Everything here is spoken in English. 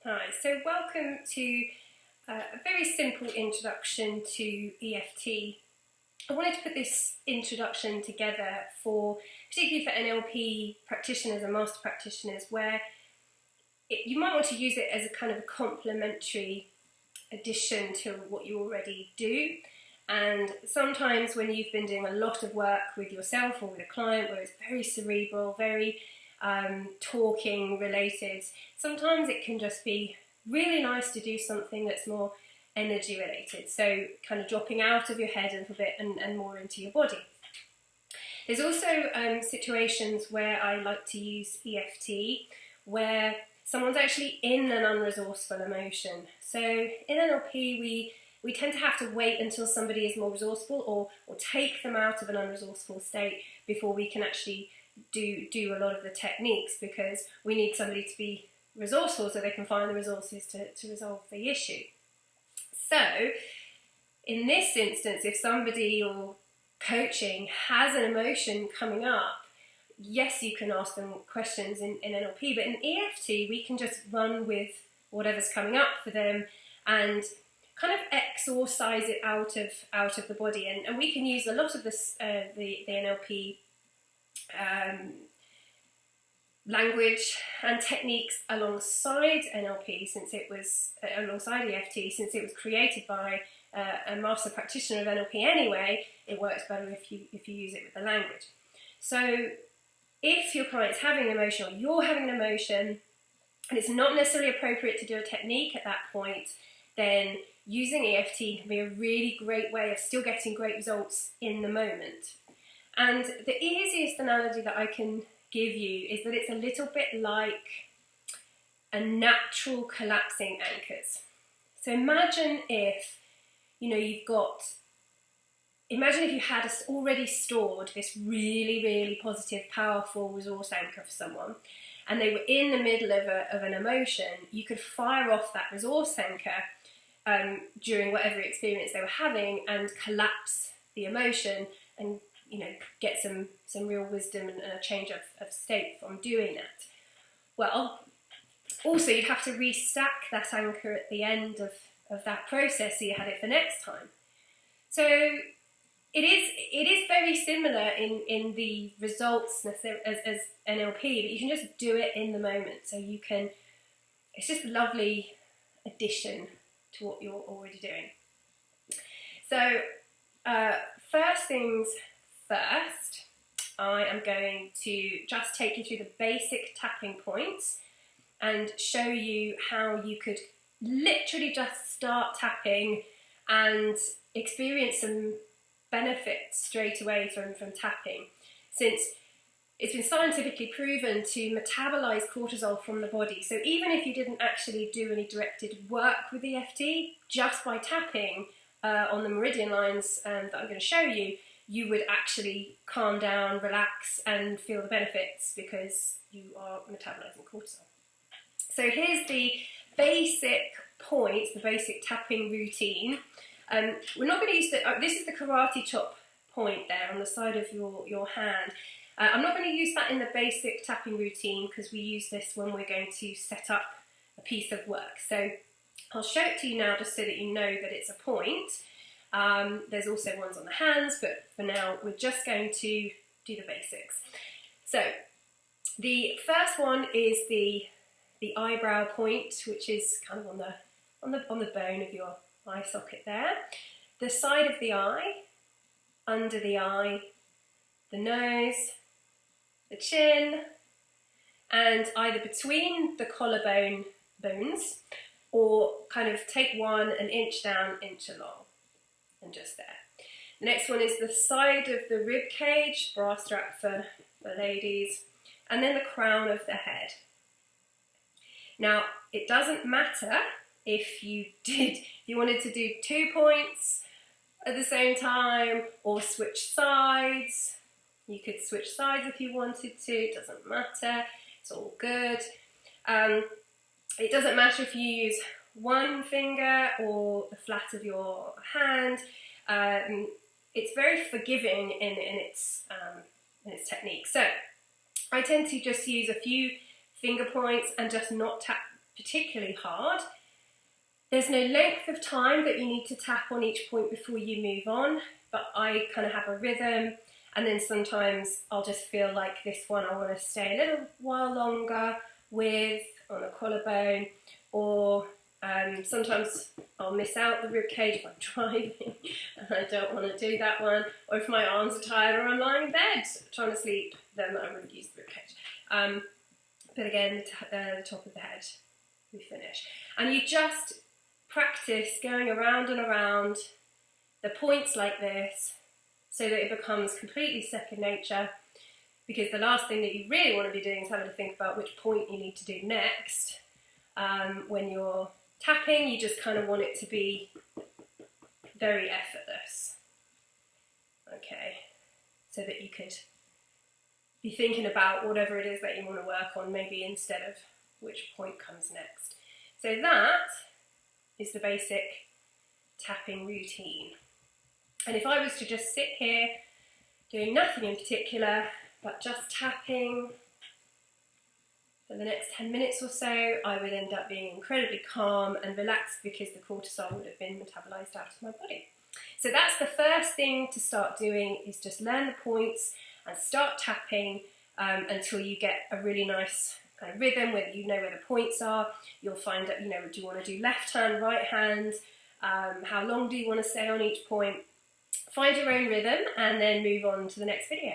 Hi, so welcome to a very simple introduction to EFT. I wanted to put this introduction together particularly for NLP practitioners and master practitioners, where you might want to use it as a kind of a complementary addition to what you already do. And sometimes when you've been doing a lot of work with yourself or with a client where it's very cerebral, very talking related, sometimes it can just be really nice to do something that's more energy related, so kind of dropping out of your head a little bit and more into your body. There's also situations where I like to use EFT where someone's actually in an unresourceful emotion. So in NLP we tend to have to wait until somebody is more resourceful or take them out of an unresourceful state before we can actually do a lot of the techniques, because we need somebody to be resourceful so they can find the resources to resolve the issue. So in this instance, if somebody you're coaching has an emotion coming up, yes, you can ask them questions in NLP, but in EFT we can just run with whatever's coming up for them and kind of exorcise it out of the body, and we can use a lot of this the NLP language and techniques alongside NLP, alongside EFT, since it was created by a master practitioner of NLP anyway. It works better if you use it with the language. So if your client's having an emotion or you're having an emotion and it's not necessarily appropriate to do a technique at that point, then using EFT can be a really great way of still getting great results in the moment. And the easiest analogy that I can give you is that it's a little bit like a natural collapsing anchors. So imagine if you had already stored this really, really positive, powerful resource anchor for someone, and they were in the middle of an emotion. You could fire off that resource anchor during whatever experience they were having and collapse the emotion and get some real wisdom and a change of state from doing that. Well, also you'd have to restack that anchor at the end of that process so you had it for next time. So it is very similar in the results as NLP, but you can just do it in the moment. So it's just a lovely addition to what you're already doing. So first things first, I am going to just take you through the basic tapping points and show you how you could literally just start tapping and experience some benefits straight away from tapping, since it's been scientifically proven to metabolize cortisol from the body. So even if you didn't actually do any directed work with EFT, just by tapping on the meridian lines that I'm going to show you, you would actually calm down, relax, and feel the benefits because you are metabolizing cortisol. So here's the basic points, the basic tapping routine. We're not going to use this is the karate chop point there on the side of your hand. I'm not going to use that in the basic tapping routine because we use this when we're going to set up a piece of work. So I'll show it to you now just so that you know that it's a point. There's also ones on the hands, but for now we're just going to do the basics. So the first one is the eyebrow point, which is kind of on the bone of your eye socket there. The side of the eye, under the eye, the nose, the chin, and either between the collarbone bones or kind of take one an inch down, inch along, and just there. The next one is the side of the rib cage, bra strap for the ladies, and then the crown of the head. Now, it doesn't matter if you wanted to do 2 points at the same time or switch sides. You could switch sides if you wanted to, it doesn't matter, it's all good. It doesn't matter if you use one finger or the flat of your hand. It's very forgiving in its technique. So I tend to just use a few finger points and just not tap particularly hard. There's no length of time that you need to tap on each point before you move on, but I kind of have a rhythm, and then sometimes I'll just feel like this one I want to stay a little while longer with on a collarbone, or sometimes I'll miss out the rib cage if I'm driving and I don't want to do that one, or if my arms are tired or I'm lying in bed trying to sleep, then I wouldn't use the rib cage. But again, the top of the head, we finish. And you just practice going around and around the points like this so that it becomes completely second nature, because the last thing that you really want to be doing is having to think about which point you need to do next. When you're tapping, you just kind of want it to be very effortless. Okay, so that you could be thinking about whatever it is that you want to work on, maybe instead of which point comes next. So that is the basic tapping routine. And if I was to just sit here doing nothing in particular, but just tapping for the next 10 minutes or so, I would end up being incredibly calm and relaxed, because the cortisol would have been metabolized out of my body. So that's the first thing to start doing, is just learn the points and start tapping until you get a really nice kind of rhythm, whether you know where the points are. You'll find out, do you want to do left hand, right hand? How long do you want to stay on each point? Find your own rhythm and then move on to the next video.